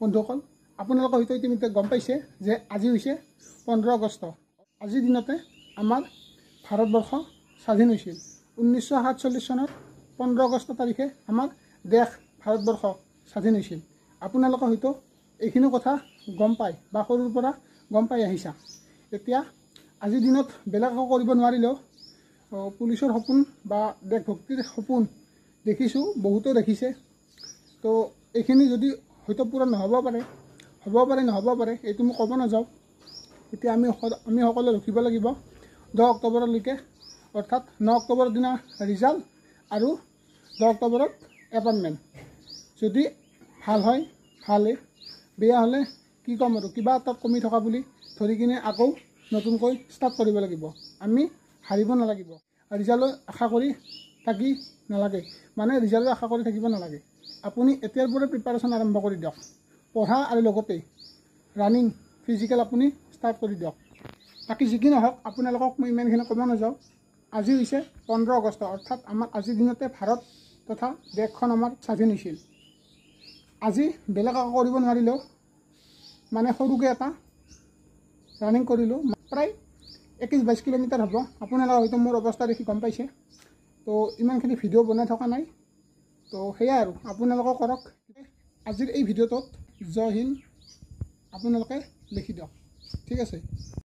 বন্ধুসকল, আপোনালোকে হয়তো ইতিমধ্যে গম পাইছে যে আজি হৈছে 15 আগষ্ট। আজিৰ দিনতে আমাৰ ভাৰতবৰ্ষ স্বাধীন হৈছিল। 1947 চনৰ 15 আগষ্ট তাৰিখে আমাৰ দেশ ভাৰতবৰ্ষ স্বাধীন হৈছিল। আপোনালোকে হয়তো এইখিনি কথা গম পায় বা সৰুৰ পৰা গম পাই আহিছা। এতিয়া আজিৰ দিনত বেলেগ একো কৰিব নোৱাৰিলেও পুলিচৰ সপোন বা দেশভক্তিৰ সপোন দেখিছোঁ, বহুতো দেখিছে। তো এইখিনি যদি হয়তো পূৰণ নহ'ব পাৰে, হ'ব পাৰে নহ'ব পাৰে, এইটো মই ক'ব নাযাওঁ। এতিয়া আমি সকলোৱে ৰখিব লাগিব 10 অক্টোবৰলৈকে, অৰ্থাৎ 9 অক্টোবৰৰ দিনা ৰিজাল্ট আৰু 10 অক্টোবৰত এপইণ্টমেণ্ট। যদি ভাল হয় ভালেই, বেয়া হ'লে কি ক'ম আৰু, কিবা এটা কমি থকা বুলি ধৰি কিনে আকৌ নতুনকৈ ষ্টাৰ্ট কৰিব লাগিব। আমি হাৰিব নালাগিব, ৰিজাল্টৰ আশা কৰি থাকি নালাগে, মানে ৰিজাল্টৰ আশা কৰি থাকিব নালাগে। আপুনি এতিয়াৰ পৰা প্ৰিপাৰেশ্যন আৰম্ভ কৰি দিয়ক, পঢ়া আৰু লগতে ৰানিং ফিজিকেল আপুনি ষ্টাৰ্ট কৰি দিয়ক। বাকী যি কি নহওক, আপোনালোকক মই ইমানখিনি ক'ব নাযাওঁ। আজি হৈছে 15 আগষ্ট, অৰ্থাৎ আমাৰ আজিৰ দিনতে ভাৰত তথা দেশখন আমাৰ স্বাধীন হৈছিল। আজি বেলেগ একো কৰিব নোৱাৰিলেও মানে সৰুকৈ এটা ৰানিং কৰিলোঁ, প্ৰায় 21-22 কিলোমিটাৰ হ'ব। আপোনালোকে হয়তো মোৰ অৱস্থা দেখি গম পাইছে। তো ইমানখিনি ভিডিঅ' বনাই থকা নাই, তো সেয়াই আৰু আপোনালোকে কৰক। আজিৰ এই ভিডিঅ'টোত জয় হিন্দ আপোনালোকে লিখি দিয়ক, ঠিক আছে।